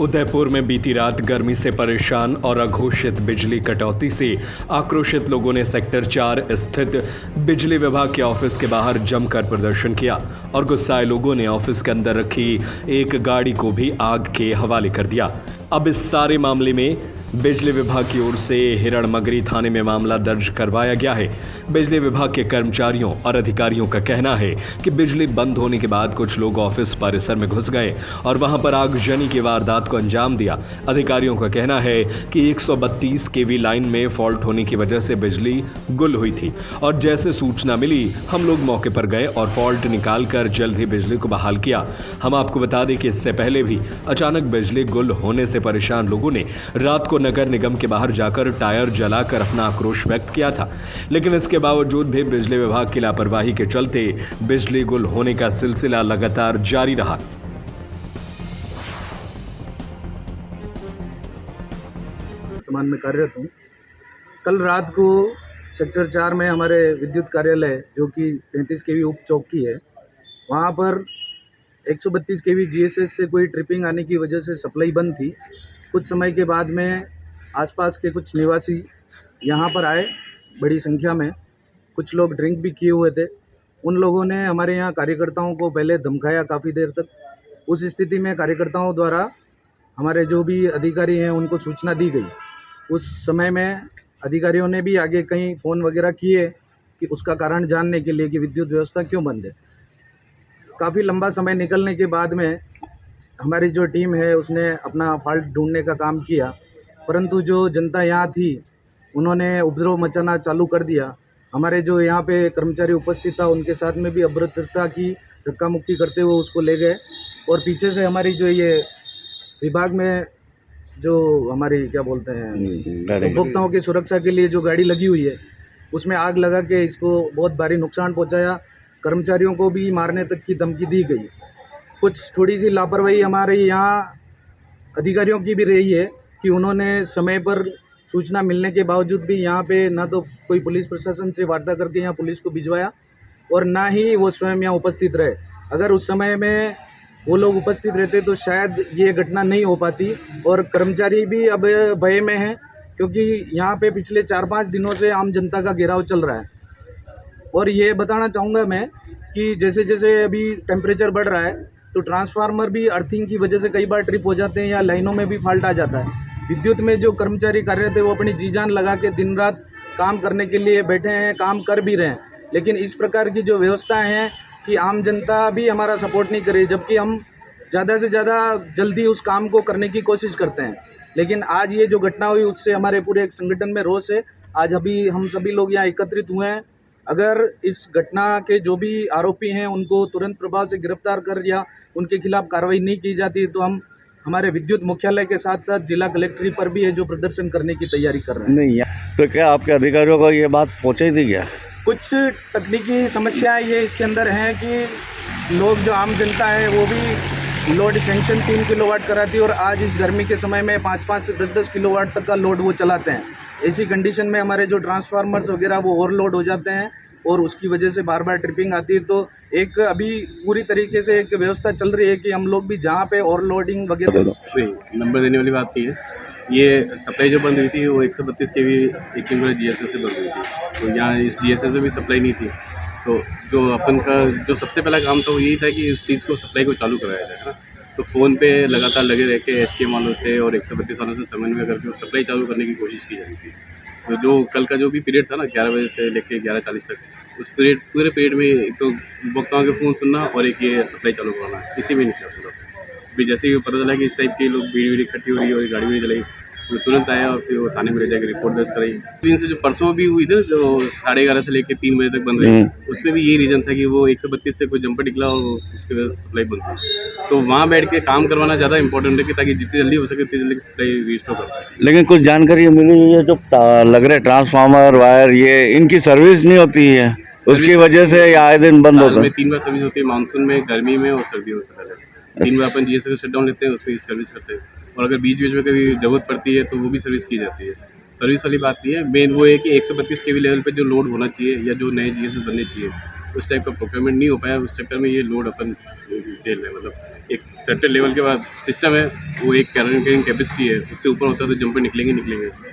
उदयपुर में बीती रात गर्मी से परेशान और अघोषित बिजली कटौती से आक्रोशित लोगों ने सेक्टर 4 स्थित बिजली विभाग के ऑफिस के बाहर जमकर प्रदर्शन किया और गुस्साए लोगों ने ऑफिस के अंदर रखी एक गाड़ी को भी आग के हवाले कर दिया। अब इस सारे मामले में बिजली विभाग की ओर से हिरणमगरी थाने में मामला दर्ज करवाया गया है। बिजली विभाग के कर्मचारियों और अधिकारियों का कहना है कि बिजली बंद होने के बाद कुछ लोग ऑफिस परिसर में घुस गए और वहां पर आगजनी की वारदात को अंजाम दिया। अधिकारियों का कहना है कि 132 केवी लाइन में फॉल्ट होने की वजह से बिजली गुल हुई थी और जैसे सूचना मिली हम लोग मौके पर गए और फॉल्ट निकालकर जल्द ही बिजली को बहाल किया। हम आपको बता दें कि इससे पहले भी अचानक बिजली गुल होने से परेशान लोगों ने रात को नगर निगम के बाहर जाकर टायर जलाकर अपना आक्रोश व्यक्त किया था, लेकिन इसके बावजूद भी बिजली विभाग की लापरवाही के चलते बिजली गुल होने का सिलसिला लगातार जारी रहा। वर्तमान में कार्यरत हूँ। कल रात को सेक्टर 4 में हमारे विद्युत कार्यालय जो कि 33 केवी उप चौकी है, वहाँ पर 132 केवी जीएसएस से कोई ट्रिपिंग आने की वजह से सप्लाई बंद थी। कुछ समय के बाद में आसपास के कुछ निवासी यहाँ पर आए बड़ी संख्या में। कुछ लोग ड्रिंक भी किए हुए थे। उन लोगों ने हमारे यहाँ कार्यकर्ताओं को पहले धमकाया काफ़ी देर तक। उस स्थिति में कार्यकर्ताओं द्वारा हमारे जो भी अधिकारी हैं उनको सूचना दी गई। उस समय में अधिकारियों ने भी आगे कहीं फ़ोन वगैरह किए कि उसका कारण जानने के लिए कि विद्युत व्यवस्था क्यों बंद है। काफ़ी लंबा समय निकलने के बाद में हमारी जो टीम है उसने अपना फॉल्ट ढूंढने का काम किया, परंतु जो जनता यहाँ थी उन्होंने उपद्रव मचाना चालू कर दिया। हमारे जो यहाँ पे कर्मचारी उपस्थित था उनके साथ में भी अभद्रता की धक्का मुक्की करते हुए उसको ले गए और पीछे से हमारी जो ये विभाग में जो हमारी क्या बोलते हैं उपभोक्ताओं की सुरक्षा के लिए जो गाड़ी लगी हुई है उसमें आग लगा के इसको बहुत भारी नुकसान पहुँचाया। कर्मचारियों को भी मारने तक की धमकी दी गई। कुछ थोड़ी सी लापरवाही हमारे यहाँ अधिकारियों की भी रही है कि उन्होंने समय पर सूचना मिलने के बावजूद भी यहाँ पे ना तो कोई पुलिस प्रशासन से वार्ता करके यहाँ पुलिस को भिजवाया और ना ही वो स्वयं यहाँ उपस्थित रहे। अगर उस समय में वो लोग उपस्थित रहते तो शायद ये घटना नहीं हो पाती। और कर्मचारी भी अब भय में हैं क्योंकि यहाँ पे पिछले 4-5 दिनों से आम जनता का घेराव चल रहा है। और ये बताना चाहूँगा मैं कि जैसे जैसे अभी टेम्परेचर बढ़ रहा है तो ट्रांसफार्मर भी अर्थिंग की वजह से कई बार ट्रिप हो जाते हैं या लाइनों में भी फॉल्ट आ जाता है। विद्युत में जो कर्मचारी कार्यरत है वो अपनी जी जान लगा के दिन रात काम करने के लिए बैठे हैं, काम कर भी रहे हैं, लेकिन इस प्रकार की जो व्यवस्थाएं हैं कि आम जनता भी हमारा सपोर्ट नहीं करे, जबकि हम ज़्यादा से ज़्यादा जल्दी उस काम को करने की कोशिश करते हैं। लेकिन आज ये जो घटना हुई उससे हमारे पूरे एक संगठन में रोष है। आज अभी हम सभी लोग यहाँ एकत्रित हुए हैं। अगर इस घटना के जो भी आरोपी हैं उनको तुरंत प्रभाव से गिरफ्तार कर या उनके खिलाफ कार्रवाई नहीं की जाती तो हम हमारे विद्युत मुख्यालय के साथ साथ जिला कलेक्ट्री पर भी है जो प्रदर्शन करने की तैयारी कर रहे हैं। नहीं, तो क्या आपके अधिकारियों को ये बात पहुँचाई थी क्या? कुछ तकनीकी समस्याएं ये इसके अंदर हैं कि लोग जो आम जनता है वो भी लोड सेंक्शन 3 किलोवाट कराती है और आज इस गर्मी के समय में 5-5 से 10-10 किलोवाट तक का लोड वो चलाते हैं। ऐसी कंडीशन में हमारे जो ट्रांसफार्मर्स वगैरह वो ओवरलोड हो जाते हैं और उसकी वजह से बार बार ट्रिपिंग आती है। तो एक अभी पूरी तरीके से एक व्यवस्था चल रही है कि हम लोग भी जहाँ पे ओवरलोडिंग वगैरह नंबर देने वाली बात नहीं है। ये सप्लाई जो बंद हुई थी वो 132 केवी एक जीएसएस से बंद हुई थी, तो यहाँ इस जीएसएस में भी सप्लाई नहीं थी। तो जो अपन का जो सबसे पहला काम था वो यही था कि उस चीज़ को सप्लाई को चालू कराया जाए, है ना। तो फ़ोन पे लगातार लगे रह के एसकेएम वालों से और 132 वालों से समन्वय करके सप्लाई चालू करने की कोशिश की जाती थी। तो जो कल का जो भी पीरियड था ना 11 बजे से लेकर 11:40 तक, उस पूरे पीरियड में एक तो उपभोक्ताओं के फ़ोन सुनना और एक ये सप्लाई चालू करना, इसी में निकला पूरा। अभी जैसे ही पता चला कि इस टाइप के लोग भीड़ इकट्ठी हो रही है और गाड़ी भी चलाई, तो तुरंत आया और फिर वो थाने में ले जाकर रिपोर्ट दर्ज कराई। दिन से जो परसों भी हुई थी जो 11:30 से लेकर 3 बजे तक बंद रही, उसमें भी यही रीज़न था कि वो 132 से कोई जंपर निकला और उसकी वजह से सप्लाई बंद हुई। तो वहाँ बैठ के काम करवाना ज़्यादा इंपॉर्टेंट है कि ताकि जितनी जल्दी हो सके उतनी जल्दी सप्लाई रिस्टोर कर पाए। लेकिन कुछ जानकारी मिली है जो लग रहे ट्रांसफार्मर वायर ये इनकी सर्विस नहीं होती है, उसकी वजह से ये आए दिन बंद होता है। 3 बार सर्विस होती है, मानसून में, गर्मी में और सर्दियों से पहले 3 बार अपन जीएसएस का शटडाउन लेते हैं, उसमें सर्विस करते हैं। और अगर बीच बीच में कभी ज़रूरत पड़ती है तो वो भी सर्विस की जाती है। सर्विस वाली बात नहीं है, मेन वो है कि 132 केवी लेवल पे जो लोड होना चाहिए या जो नए जीएसएस बनने चाहिए उस टाइप का प्रोक्योरमेंट नहीं हो पाया, उस चक्कर में ये लोड अपन झेल रहे हैं। मतलब एक सर्टेन लेवल के बाद सिस्टम है, वो एक कैरिंग कैपेसिटी है, उससे ऊपर होता है तो जंपर निकलेंगे।